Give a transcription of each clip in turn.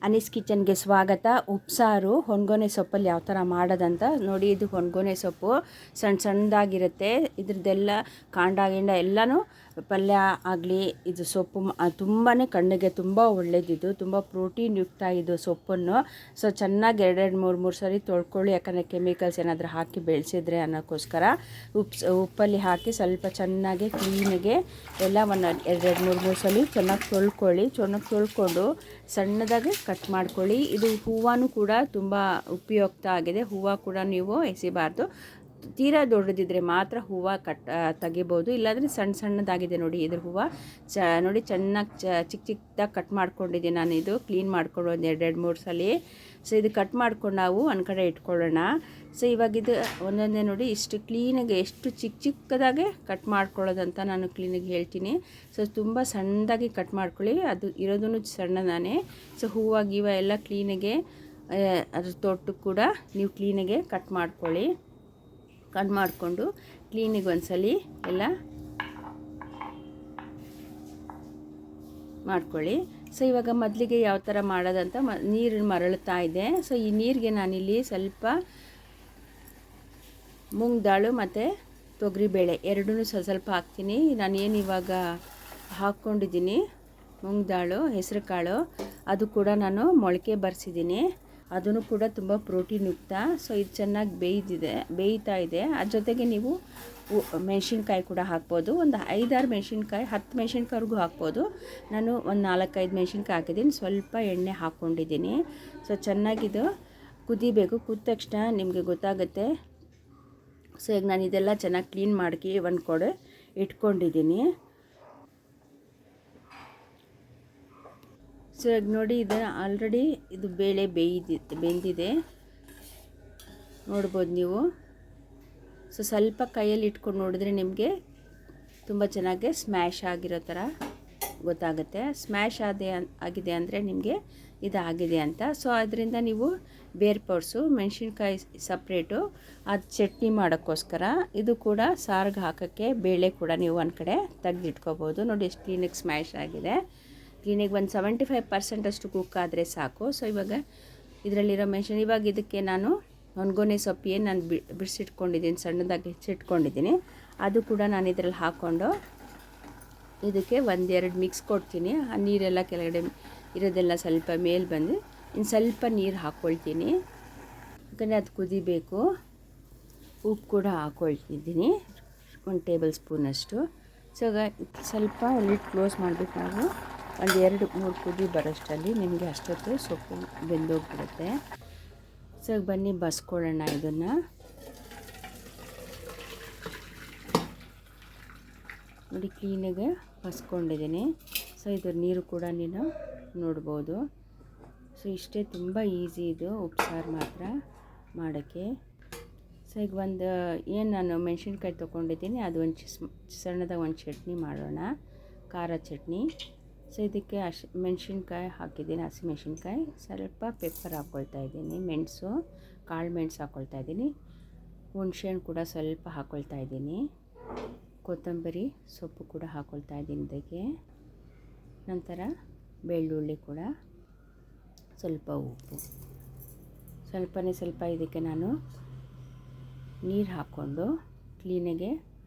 ಅನೀಸ್ ಕಿಚನ್ಗೆ ಸ್ವಾಗತ. ಉಪ್ಸಾರು ಹೊಣ್ಗೊನೆ ಸೊಪ್ಪಲ್ಲಿ ಯಾವ ಥರ ಮಾಡೋದಂತ ನೋಡಿ. ಇದು ಹೊಣ್ಗೊನೆ ಸೊಪ್ಪು ಸಣ್ಣ ಸಣ್ಣದಾಗಿರುತ್ತೆ. ಇದ್ರದ್ದೆಲ್ಲ ಕಾಂಡ ಗಿಂಡ ಎಲ್ಲನೂ ಪಲ್ಯ ಆಗಲಿ ಇದು ಸೊಪ್ಪು ತುಂಬಾ ಕಣ್ಣಿಗೆ ತುಂಬ ಒಳ್ಳೆಯದಿದು. ತುಂಬ ಪ್ರೋಟೀನ್ ಯುಕ್ತ ಇದು ಸೊಪ್ಪನ್ನು. ಸೊ ಚೆನ್ನಾಗಿ ಎರಡೆರಡು ಮೂರು ಸರಿ ತೊಳ್ಕೊಳ್ಳಿ, ಯಾಕಂದರೆ ಕೆಮಿಕಲ್ಸ್ ಏನಾದರೂ ಹಾಕಿ ಬೆಳೆಸಿದ್ರೆ ಅನ್ನೋಕ್ಕೋಸ್ಕರ ಉಪ್ಪಲ್ಲಿ ಹಾಕಿ ಸ್ವಲ್ಪ ಚೆನ್ನಾಗಿ ಕ್ಲೀನಿಗೆ ಎಲ್ಲ ಎರಡೆರಡು ಮೂರು ಸಲ ಚೆನ್ನಾಗಿ ತೊಳ್ಕೊಂಡು ಸಣ್ಣದಾಗಿ ಕಟ್ ಮಾಡ್ಕೊಳ್ಳಿ. ಇದು ಹೂವು ಕೂಡ ತುಂಬ ಉಪಯುಕ್ತ ಆಗಿದೆ. ಹೂವು ಕೂಡ ನೀವು ಎಸಿಬಾರ್ದು. ತೀರಾ ದೊಡ್ಡದಿದ್ದರೆ ಮಾತ್ರ ಹೂವು ತೆಗಿಬೋದು, ಇಲ್ಲಾಂದರೆ ಸಣ್ಣದಾಗಿದೆ ನೋಡಿ. ಇದ್ರ ಹೂವು ನೋಡಿ ಚೆನ್ನಾಗಿ ಚಿಕ್ಕದಾಗಿ ಕಟ್ ಮಾಡ್ಕೊಂಡಿದ್ದೀನಿ ನಾನು. ಇದು ಕ್ಲೀನ್ ಮಾಡ್ಕೊಂಡು ಒಂದು ಎರಡೆರಡು ಮೂರು ಸಲ. ಸೊ ಇದು ಕಟ್ ಮಾಡ್ಕೊಂಡು ನಾವು ಒಂದು ಕಡೆ ಇಟ್ಕೊಳ್ಳೋಣ. ಸೊ ಇವಾಗಿದು ಒಂದೊಂದೇ ನೋಡಿ ಇಷ್ಟು ಕ್ಲೀನಾಗಿ ಎಷ್ಟು ಚಿಕ್ಕದಾಗೆ ಕಟ್ ಮಾಡ್ಕೊಳ್ಳೋದಂತ ನಾನು ಕ್ಲೀನಾಗಿ ಹೇಳ್ತೀನಿ. ಸೊ ತುಂಬ ಸಣ್ಣದಾಗಿ ಕಟ್ ಮಾಡ್ಕೊಳ್ಳಿ, ಅದು ಇರೋದೂ ಸಣ್ಣದಾನೆ. ಸೊ ಹೂವು ಎಲ್ಲ ಕ್ಲೀನಾಗೆ ಅದ್ರ ತೊಟ್ಟು ಕೂಡ ನೀವು ಕ್ಲೀನಾಗೆ ಕಟ್ ಮಾಡ್ಕೊಳ್ಳಿ. ಕಟ್ ಮಾಡಿಕೊಂಡು ಕ್ಲೀನಿಗೆ ಒಂದ್ಸಲಿ ಎಲ್ಲ ಮಾಡ್ಕೊಳ್ಳಿ. ಸೊ ಇವಾಗ ಮೊದಲಿಗೆ ಯಾವ ಥರ ಮಾಡೋದಂತ ನೀರು ಮರಳುತ್ತಾ ಇದೆ. ಸೊ ಈ ನೀರಿಗೆ ನಾನಿಲ್ಲಿ ಸ್ವಲ್ಪ ಮೂಂಗ್ ದಾಳು ಮತ್ತು ತೊಗರಿಬೇಳೆ ಎರಡೂ ಸ್ವಲ್ಪ ಹಾಕ್ತೀನಿ. ನಾನೇನು ಇವಾಗ ಹಾಕ್ಕೊಂಡಿದ್ದೀನಿ ಮೂಂಗ್ ದಾಳು, ಹೆಸರು ಕಾಳು, ಅದು ಕೂಡ ನಾನು ಮೊಳಕೆ ಬರೆಸಿದ್ದೀನಿ. ಅದೂ ಕೂಡ ತುಂಬ ಪ್ರೋಟೀನ್ ಯುಕ್ತ. ಸೊ ಇದು ಚೆನ್ನಾಗಿ ಬೇಯ್ತಾ ಇದೆ. ಅದ್ರ ಜೊತೆಗೆ ನೀವು ಮೆಣಸಿನ್ಕಾಯಿ ಕೂಡ ಹಾಕ್ಬೋದು. ಒಂದು 5-6 ಮೆಣಸಿನ್ಕಾಯಿ, 10 ಮೆಣಸಿನ್ಕಾಯಿವರೆಗೂ ಹಾಕ್ಬೋದು. ನಾನು ಒಂದು 4-5 ಮೆಣಸಿನ್ಕಾಯಿ ಹಾಕಿದ್ದೀನಿ. ಸ್ವಲ್ಪ ಎಣ್ಣೆ ಹಾಕ್ಕೊಂಡಿದ್ದೀನಿ. ಸೊ ಚೆನ್ನಾಗಿದು ಕುದಿಬೇಕು. ಕುದ ತಕ್ಷಣ ನಿಮಗೆ ಗೊತ್ತಾಗುತ್ತೆ. ಸೊ ಈಗ ನಾನು ಇದೆಲ್ಲ ಚೆನ್ನಾಗಿ ಕ್ಲೀನ್ ಮಾಡಿ ಒಂದು ಕಡೆ ಇಟ್ಕೊಂಡಿದ್ದೀನಿ. ಸೊ ಈಗ ನೋಡಿ, ಇದು ಆಲ್ರೆಡಿ ಇದು ಬೇಳೆ ಬೆಂದಿದೆ ನೋಡ್ಬೋದು ನೀವು. ಸೊ ಸ್ವಲ್ಪ ಕೈಯಲ್ಲಿ ಇಟ್ಕೊಂಡು ನೋಡಿದ್ರೆ ನಿಮಗೆ ತುಂಬ ಚೆನ್ನಾಗಿ ಸ್ಮ್ಯಾಶ್ ಆಗಿರೋ ಥರ ಗೊತ್ತಾಗುತ್ತೆ. ಸ್ಮ್ಯಾಶ್ ಆಗಿದೆ ಅಂದರೆ ನಿಮಗೆ ಇದಾಗಿದೆ ಅಂತ. ಸೊ ಅದರಿಂದ ನೀವು ಬೇರ್ಪಡಿಸು ಮೆಣಸಿನ್ಕಾಯಿ ಸಪ್ರೇಟು ಅದು ಚಟ್ನಿ ಮಾಡೋಕ್ಕೋಸ್ಕರ. ಇದು ಕೂಡ ಸಾರಿಗೆ ಹಾಕೋಕ್ಕೆ ಬೇಳೆ ಕೂಡ ನೀವು ಒಂದು ಕಡೆ ತೆಗೆದಿಟ್ಕೋಬೋದು. ನೋಡಿ ಎಷ್ಟು ಕ್ಲೀನಾಗಿ ಸ್ಮ್ಯಾಶ್ ಆಗಿದೆ. ಕ್ಲೀನಿಗೆ ಒಂದು 75% ಅಷ್ಟು ಕುಕ್ ಆದರೆ ಸಾಕು. ಸೊ ಇವಾಗ ಇದರಲ್ಲಿರೋ ಇವಾಗ ಇದಕ್ಕೆ ನಾನು ಹೊಣ್ಗೊನೆ ಸೊಪ್ಪು ಏನು ನಾನು ಬಿಡಿಸಿಟ್ಕೊಂಡಿದ್ದೀನಿ, ಸಣ್ಣದಾಗಿ ಹೆಚ್ಚಿಟ್ಕೊಂಡಿದ್ದೀನಿ, ಅದು ಕೂಡ ನಾನು ಇದರಲ್ಲಿ ಹಾಕ್ಕೊಂಡು ಇದಕ್ಕೆ ಒಂದೆರಡು ಮಿಕ್ಸ್ ಕೊಡ್ತೀನಿ. ಆ ನೀರೆಲ್ಲ ಕೆಳಗಡೆ ಇರೋದೆಲ್ಲ ಸ್ವಲ್ಪ ಮೇಲೆ ಬಂದು ಇನ್ನು ಸ್ವಲ್ಪ ನೀರು ಹಾಕ್ಕೊಳ್ತೀನಿ, ಯಾಕಂದರೆ ಅದು ಕುದಿಬೇಕು. ಉಪ್ಪು ಕೂಡ ಹಾಕ್ಕೊಳ್ತಿದ್ದೀನಿ 1 ಟೇಬಲ್ ಸ್ಪೂನಷ್ಟು. ಸೊ ಸ್ವಲ್ಪ ಲಿಡ್ ಕ್ಲೋಸ್ ಮಾಡಿಬಿಟ್ಟು ನಾವು ಒಂದು 2-3 ಕುದಿ ಬರೋಷ್ಟರಲ್ಲಿ ನಿಮಗೆ ಅಷ್ಟೊತ್ತು ಸೊಪ್ಪು ಬೆಂದೋಗ್ಬಿಡುತ್ತೆ. ಸೊ ಬನ್ನಿ ಬಸ್ಕೊಳ್ಳೋಣ ಇದನ್ನು. ನೋಡಿ ಕ್ಲೀನಾಗೆ ಬಸ್ಕೊಂಡಿದ್ದೀನಿ. ಸೊ ಇದ್ರ ನೀರು ಕೂಡ ನೀನು ನೋಡ್ಬೋದು. ಸೊ ಇಷ್ಟೇ, ತುಂಬ ಈಸಿ ಇದು ಉಪ್ಸಾರು ಮಾತ್ರ ಮಾಡೋಕ್ಕೆ. ಸೊ ಈಗ ಒಂದು ಏನು ನಾನು ಮೆಣಸಿನ್ಕಾಯಿ ತೊಗೊಂಡಿದ್ದೀನಿ, ಅದು ಒಂದು ಸಣ್ಣದಾಗಿ ಒಂದು ಚಟ್ನಿ ಮಾಡೋಣ, ಖಾರ ಚಟ್ನಿ. ಸೊ ಇದಕ್ಕೆ ಮೆಣಸಿನ್ಕಾಯಿ ಹಾಕಿದ್ದೀನಿ, ಹಸಿಮೆಣಸಿನ್ಕಾಯಿ, ಸ್ವಲ್ಪ ಪೆಪ್ಪರ್ ಹಾಕ್ಕೊಳ್ತಾ ಇದ್ದೀನಿ, ಮೆಣಸು, ಕಾಳು ಮೆಣಸು ಹಾಕ್ಕೊಳ್ತಾ ಇದ್ದೀನಿ, ಹುಣಸೆಹಣ್ಣು ಕೂಡ ಸ್ವಲ್ಪ ಹಾಕ್ಕೊಳ್ತಾ ಇದ್ದೀನಿ, ಕೊತ್ತಂಬರಿ ಸೊಪ್ಪು ಕೂಡ ಹಾಕ್ಕೊಳ್ತಾ ಇದ್ದೀನಿ ಇದಕ್ಕೆ. ನಂತರ ಬೆಳ್ಳುಳ್ಳಿ ಕೂಡ, ಸ್ವಲ್ಪ ಉಪ್ಪು, ಸ್ವಲ್ಪ ಇದಕ್ಕೆ ನಾನು ನೀರು ಹಾಕ್ಕೊಂಡು ಕ್ಲೀನಾಗೆ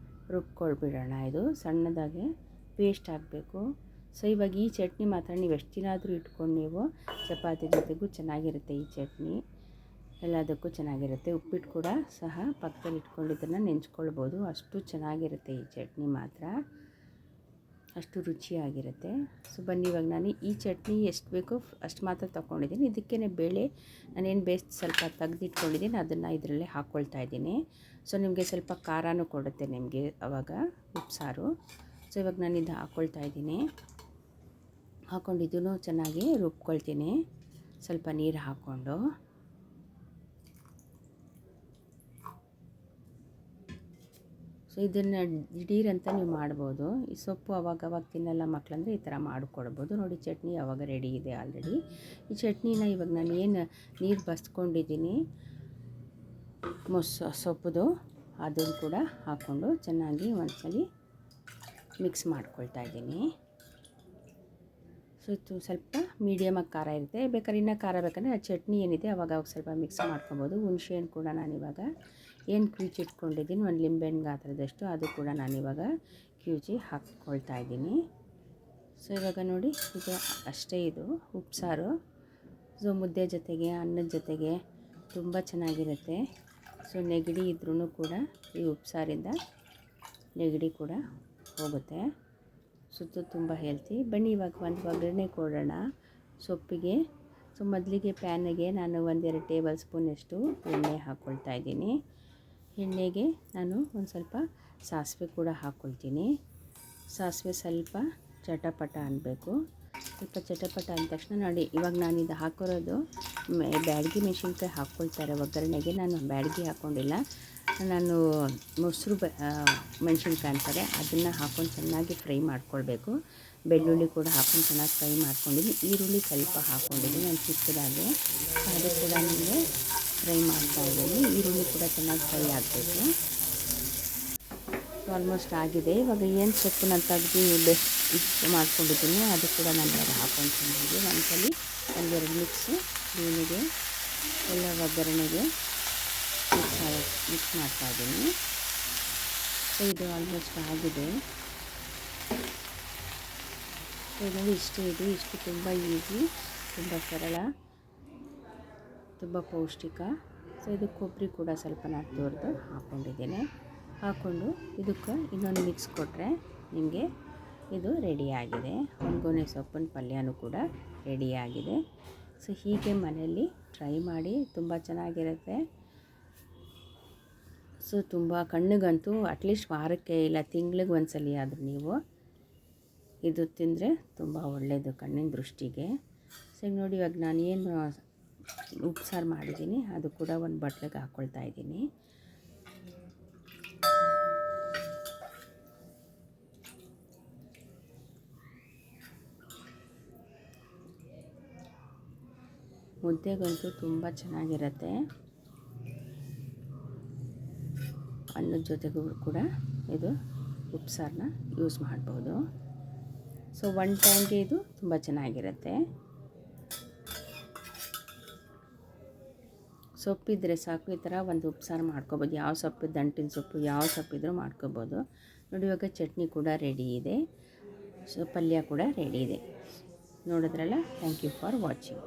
ರುಬ್ಕೊಳ್ಬಿಡೋಣ. ಇದು ಸಣ್ಣದಾಗಿ ಪೇಸ್ಟ್ ಆಗಬೇಕು. ಸೊ ಇವಾಗ ಈ ಚಟ್ನಿ ಮಾತ್ರ ನೀವು ಎಷ್ಟು ದಿನ ಆದರೂ ಇಟ್ಕೊಂಡು ನೀವು ಚಪಾತಿ ಜೊತೆಗೂ ಚೆನ್ನಾಗಿರುತ್ತೆ. ಈ ಚಟ್ನಿ ಎಲ್ಲದಕ್ಕೂ ಚೆನ್ನಾಗಿರುತ್ತೆ. ಉಪ್ಪಿಟ್ಟು ಕೂಡ ಸಹ ಪಕ್ಕದಲ್ಲಿ ಇಟ್ಕೊಂಡಿದ್ದನ್ನು ನೆಂಚ್ಕೊಳ್ಬೋದು. ಅಷ್ಟು ಚೆನ್ನಾಗಿರುತ್ತೆ ಈ ಚಟ್ನಿ ಮಾತ್ರ, ಅಷ್ಟು ರುಚಿಯಾಗಿರುತ್ತೆ. ಸೊ ಬನ್ನಿ ಇವಾಗ ನಾನು ಈ ಚಟ್ನಿ ಎಷ್ಟು ಬೇಕೋ ಅಷ್ಟು ಮಾತ್ರ ತೊಗೊಂಡಿದ್ದೀನಿ. ಇದಕ್ಕೇ ಬೇಳೆ ನಾನೇನು ಬೇಯಿಸಿ ಸ್ವಲ್ಪ ತೆಗೆದಿಟ್ಕೊಂಡಿದ್ದೀನಿ, ಅದನ್ನು ಇದರಲ್ಲೇ ಹಾಕ್ಕೊಳ್ತಾ ಇದ್ದೀನಿ. ಸೊ ನಿಮಗೆ ಸ್ವಲ್ಪ ಖಾರನೂ ಕೊಡುತ್ತೆ ನಿಮಗೆ ಆವಾಗ ಉಪ್ಸಾರು. ಸೊ ಇವಾಗ ನಾನು ಇದು ಹಾಕ್ಕೊಳ್ತಾ ಇದ್ದೀನಿ. ಹಾಕ್ಕೊಂಡಿದ್ದೂ ಚೆನ್ನಾಗಿ ರುಬ್ಕೊಳ್ತೀನಿ, ಸ್ವಲ್ಪ ನೀರು ಹಾಕ್ಕೊಂಡು. ಸೊ ಇದನ್ನು ದಿಢೀರಂತ ನೀವು ಮಾಡ್ಬೋದು. ಈ ಸೊಪ್ಪು ಅವಾಗ ತಿನ್ನಲ್ಲ ಮಕ್ಕಳಂದರೆ ಈ ಥರ ಮಾಡಿಕೊಡ್ಬೋದು. ನೋಡಿ ಚಟ್ನಿ ಆವಾಗ ರೆಡಿ ಇದೆ ಆಲ್ರೆಡಿ. ಈ ಚಟ್ನಿನ ಇವಾಗ ನಾನು ಏನು ನೀರು ಬಸ್ಕೊಂಡಿದ್ದೀನಿ ಸೊಪ್ಪುದು, ಅದನ್ನು ಕೂಡ ಹಾಕ್ಕೊಂಡು ಚೆನ್ನಾಗಿ ಒಂದ್ಸಲಿ ಮಿಕ್ಸ್ ಮಾಡ್ಕೊಳ್ತಾ ಇದ್ದೀನಿ. ಸೊ ಸ್ವಲ್ಪ ಮೀಡಿಯಮಾಗಿ ಖಾರ ಇರುತ್ತೆ. ಬೇಕಾದ್ರೆ ಇನ್ನೂ ಖಾರ ಬೇಕಂದರೆ ಆ ಚಟ್ನಿ ಏನಿದೆ ಅವಾಗ ಸ್ವಲ್ಪ ಮಿಕ್ಸ್ ಮಾಡ್ಕೊಬೋದು. ಹುಣಸೆಹಣ್ಣು ಕೂಡ ನಾನಿವಾಗ ಏನು ಕಿವುಚಿಟ್ಕೊಂಡಿದ್ದೀನಿ, ಒಂದು ಲಿಂಬೆಹಣ್ಣು ಗಾತ್ರದಷ್ಟು, ಅದು ಕೂಡ ನಾನಿವಾಗ ಕಿವುಚಿ ಹಾಕ್ಕೊಳ್ತಾ ಇದ್ದೀನಿ. ಸೊ ಇವಾಗ ನೋಡಿ, ಇದು ಅಷ್ಟೇ, ಇದು ಉಪ್ಸಾರು. ಸೊ ಮುದ್ದೆ ಜೊತೆಗೆ, ಅನ್ನದ ಜೊತೆಗೆ ತುಂಬ ಚೆನ್ನಾಗಿರುತ್ತೆ. ಸೊ ನೆಗಡಿ ಇದ್ರೂ ಕೂಡ ಈ ಉಪ್ಸಾರಿಂದ ನೆಗಡಿ ಕೂಡ ಹೋಗುತ್ತೆ. ಸುತ್ತು ತುಂಬ ಹೆಲ್ತಿ. ಬನ್ನಿ ಇವಾಗ ಒಂದು ಒಗ್ಗರಣೆ ಕೊಡೋಣ ಸೊಪ್ಪಿಗೆ. ಸೊ ಮೊದಲಿಗೆ ಪ್ಯಾನಿಗೆ ನಾನು 1-2 ಟೇಬಲ್ ಸ್ಪೂನಷ್ಟು ಎಣ್ಣೆ ಹಾಕ್ಕೊಳ್ತಾ ಇದ್ದೀನಿ. ಎಣ್ಣೆಗೆ ನಾನು ಒಂದು ಸ್ವಲ್ಪ ಸಾಸಿವೆ ಕೂಡ ಹಾಕ್ಕೊಳ್ತೀನಿ. ಸಾಸಿವೆ ಸ್ವಲ್ಪ ಚಟಪಟ ಅನ್ನಬೇಕು. ಸ್ವಲ್ಪ ಚಟಪಟ ಅಂದ ತಕ್ಷಣ ನೋಡಿ, ಇವಾಗ ನಾನು ಇದು ಹಾಕಿರೋದು ಬ್ಯಾಡಗಿ ಮೆಣಸಿನ್ಕಾಯಿ ಹಾಕ್ಕೊಳ್ತಾರೆ ಒಗ್ಗರಣೆಗೆ. ನಾನು ಬ್ಯಾಡಗಿ ಹಾಕ್ಕೊಂಡಿಲ್ಲ, ನಾನು ಮೊಸರು ಮೆಣಸಿನ್ಕಾಯಿ ಅಂತಾರೆ, ಅದನ್ನು ಹಾಕ್ಕೊಂಡು ಚೆನ್ನಾಗಿ ಫ್ರೈ ಮಾಡ್ಕೊಳ್ಬೇಕು. ಬೆಳ್ಳುಳ್ಳಿ ಕೂಡ ಹಾಕ್ಕೊಂಡು ಚೆನ್ನಾಗಿ ಫ್ರೈ ಮಾಡ್ಕೊಂಡಿದ್ದೀನಿ. ಈರುಳ್ಳಿ ಸ್ವಲ್ಪ ಹಾಕ್ಕೊಂಡಿದ್ದೀನಿ ನಾನು ಚಿಕ್ಕದಾಗಿ, ಅದು ಕೂಡ ನಿಮಗೆ ಫ್ರೈ ಮಾಡ್ತಾಯಿದ್ದೀನಿ. ಈರುಳ್ಳಿ ಕೂಡ ಚೆನ್ನಾಗಿ ಫ್ರೈ ಆಗಬೇಕು. ಆಲ್ಮೋಸ್ಟ್ ಆಗಿದೆ. ಇವಾಗ ಏನು ಸೊಪ್ಪನ್ನ ತೆಗೆದು ಇಷ್ಟು ಮಾಡ್ಕೊಂಡಿದ್ದೀನಿ ಅದು ಕೂಡ ನಾನು ಇವಾಗ ಹಾಕ್ಕೊಂಡ್ತೀನಿ. ಒಂದ್ಸಲಿ 1-2 ಮಿಕ್ಸು ಕ್ಲೀನಿಗೆ ಎಲ್ಲ ಒಗ್ಗರಣೆಗೆ ಮಿಕ್ಸ್ ಮಾಡ್ತಾಯಿದ್ದೀನಿ. ಸೊ ಇದು ಆಲ್ಮೋಸ್ಟ್ ಆಗಿದೆ. ಸೊ ನೋಡಿ, ಇಷ್ಟೇ ಇದು. ಇಷ್ಟು ತುಂಬ ಈಸಿ, ತುಂಬ ಸರಳ, ತುಂಬ ಪೌಷ್ಟಿಕ. ಸೊ ಇದು ಕೊಬ್ಬರಿ ಕೂಡ ಸ್ವಲ್ಪ ನಾನು ತುರಿದು ಹಾಕ್ಕೊಂಡಿದ್ದೇನೆ. ಹಾಕ್ಕೊಂಡು ಇದಕ್ಕೆ ಇನ್ನೊಂದು ಮಿಕ್ಸ್ ಕೊಟ್ಟರೆ ನಿಮಗೆ ಇದು ರೆಡಿಯಾಗಿದೆ. ಹೊಂಗೊನೆ ಸೊಪ್ಪಿನ ಪಲ್ಯನೂ ಕೂಡ ರೆಡಿಯಾಗಿದೆ. ಸೊ ಹೀಗೆ ಮನೆಯಲ್ಲಿ ಟ್ರೈ ಮಾಡಿ, ತುಂಬ ಚೆನ್ನಾಗಿರುತ್ತೆ. ಸೊ ತುಂಬ ಕಣ್ಣಿಗಂತೂ ಅಟ್ಲೀಸ್ಟ್ ವಾರಕ್ಕೆ ಇಲ್ಲ ತಿಂಗಳಿಗೆ ಒಂದ್ಸಲಿ ಆದರೂ ನೀವು ಇದು ತಿಂದರೆ ತುಂಬ ಒಳ್ಳೆಯದು ಕಣ್ಣಿನ ದೃಷ್ಟಿಗೆ. ಸೊ ನೋಡಿ, ಇವಾಗ ನಾನು ಏನು ಉಪ್ಸಾರು ಮಾಡಿದ್ದೀನಿ ಅದು ಕೂಡ ಒಂದು ಬಟ್ಲಿಗೆ ಹಾಕ್ಕೊಳ್ತಾ ಇದ್ದೀನಿ. ಮುದ್ದೆಗಂತೂ ತುಂಬ ಚೆನ್ನಾಗಿರುತ್ತೆ. ಅನ್ನದ ಜೊತೆಗೂ ಕೂಡ ಇದು ಉಪ್ಸಾರನ್ನ ಯೂಸ್ ಮಾಡ್ಬೋದು. ಸೊ ಒನ್ ಟೈಮ್ಗೆ ಇದು ತುಂಬ ಚೆನ್ನಾಗಿರುತ್ತೆ. ಸೊಪ್ಪಿದ್ರೆ ಸಾಕು, ಈ ಥರ ಒಂದು ಉಪ್ಸಾರು ಮಾಡ್ಕೊಬೋದು. ಯಾವ ಸೊಪ್ಪು, ದಂಟಿನ ಸೊಪ್ಪು, ಯಾವ ಸೊಪ್ಪಿದ್ರೂ ಮಾಡ್ಕೊಬೋದು. ನೋಡಿ, ಇವಾಗ ಚಟ್ನಿ ಕೂಡ ರೆಡಿ ಇದೆ. ಸೊ ಪಲ್ಯ ಕೂಡ ರೆಡಿ ಇದೆ. ನೋಡಿದ್ರಲ್ಲ. Thank you for watching.